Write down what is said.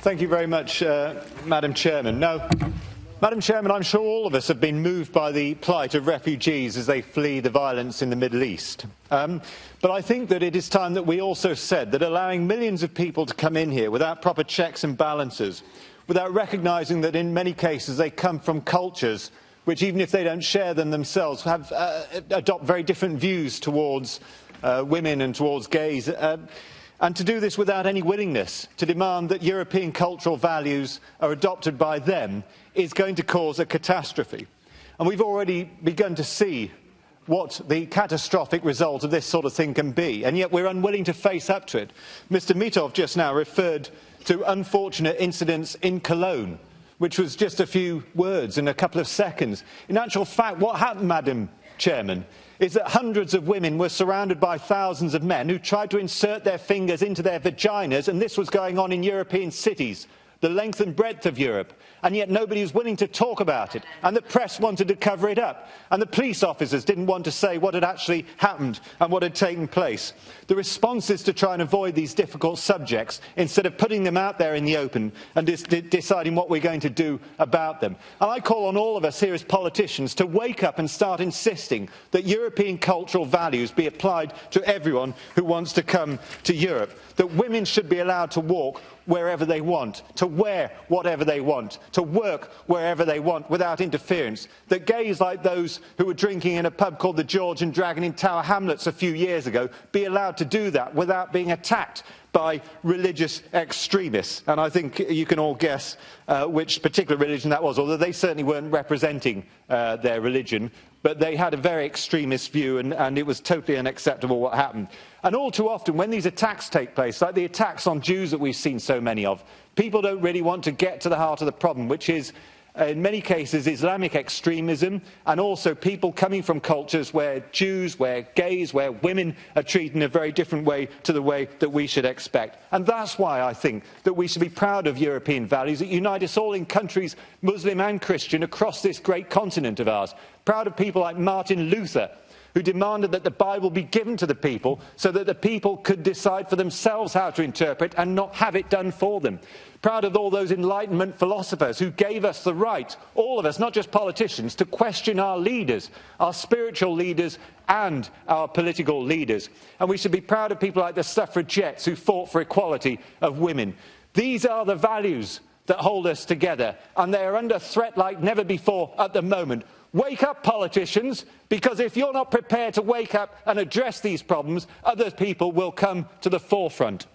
Thank you very much, Madam Chairman. Now, Madam Chairman, I'm sure all of us have been moved by the plight of refugees as they flee the violence in the Middle East. But I think that it is time that we also said that allowing millions of people to come in here without proper checks and balances, without recognising that in many cases they come from cultures which, even if they don't share them themselves, adopt very different views towards women and towards gays, and to do this without any willingness to demand that European cultural values are adopted by them is going to cause a catastrophe. And we've already begun to see what the catastrophic result of this sort of thing can be, and yet we're unwilling to face up to it. Mr. Mitov just now referred to unfortunate incidents in Cologne, which was just a few words in a couple of seconds. In actual fact, what happened, Madam Chairman, is that hundreds of women were surrounded by thousands of men who tried to insert their fingers into their vaginas, and this was going on in European cities, the length and breadth of Europe, and yet nobody was willing to talk about it, and the press wanted to cover it up, and the police officers didn't want to say what had actually happened and what had taken place. The response is to try and avoid these difficult subjects instead of putting them out there in the open and deciding what we're going to do about them. And I call on all of us here as politicians to wake up and start insisting that European cultural values be applied to everyone who wants to come to Europe, that women should be allowed to walk wherever they want, to wear whatever they want, to work wherever they want without interference, that gays like those who were drinking in a pub called the George and Dragon in Tower Hamlets a few years ago be allowed to do that without being attacked by religious extremists. And I think you can all guess which particular religion that was, although they certainly weren't representing their religion, but they had a very extremist view, and it was totally unacceptable what happened. And all too often, when these attacks take place, like the attacks on Jews that we've seen so many of, people don't really want to get to the heart of the problem, which is, in many cases, Islamic extremism, and also people coming from cultures where Jews, where gays, where women are treated in a very different way to the way that we should expect. And that's why I think that we should be proud of European values that unite us all in countries, Muslim and Christian, across this great continent of ours. Proud of people like Martin Luther, who demanded that the Bible be given to the people so that the people could decide for themselves how to interpret and not have it done for them. Proud of all those Enlightenment philosophers who gave us the right, all of us, not just politicians, to question our leaders, our spiritual leaders and our political leaders. And we should be proud of people like the suffragettes who fought for equality of women. These are the values that hold us together, and they are under threat like never before at the moment. Wake up, politicians, because if you're not prepared to wake up and address these problems, other people will come to the forefront.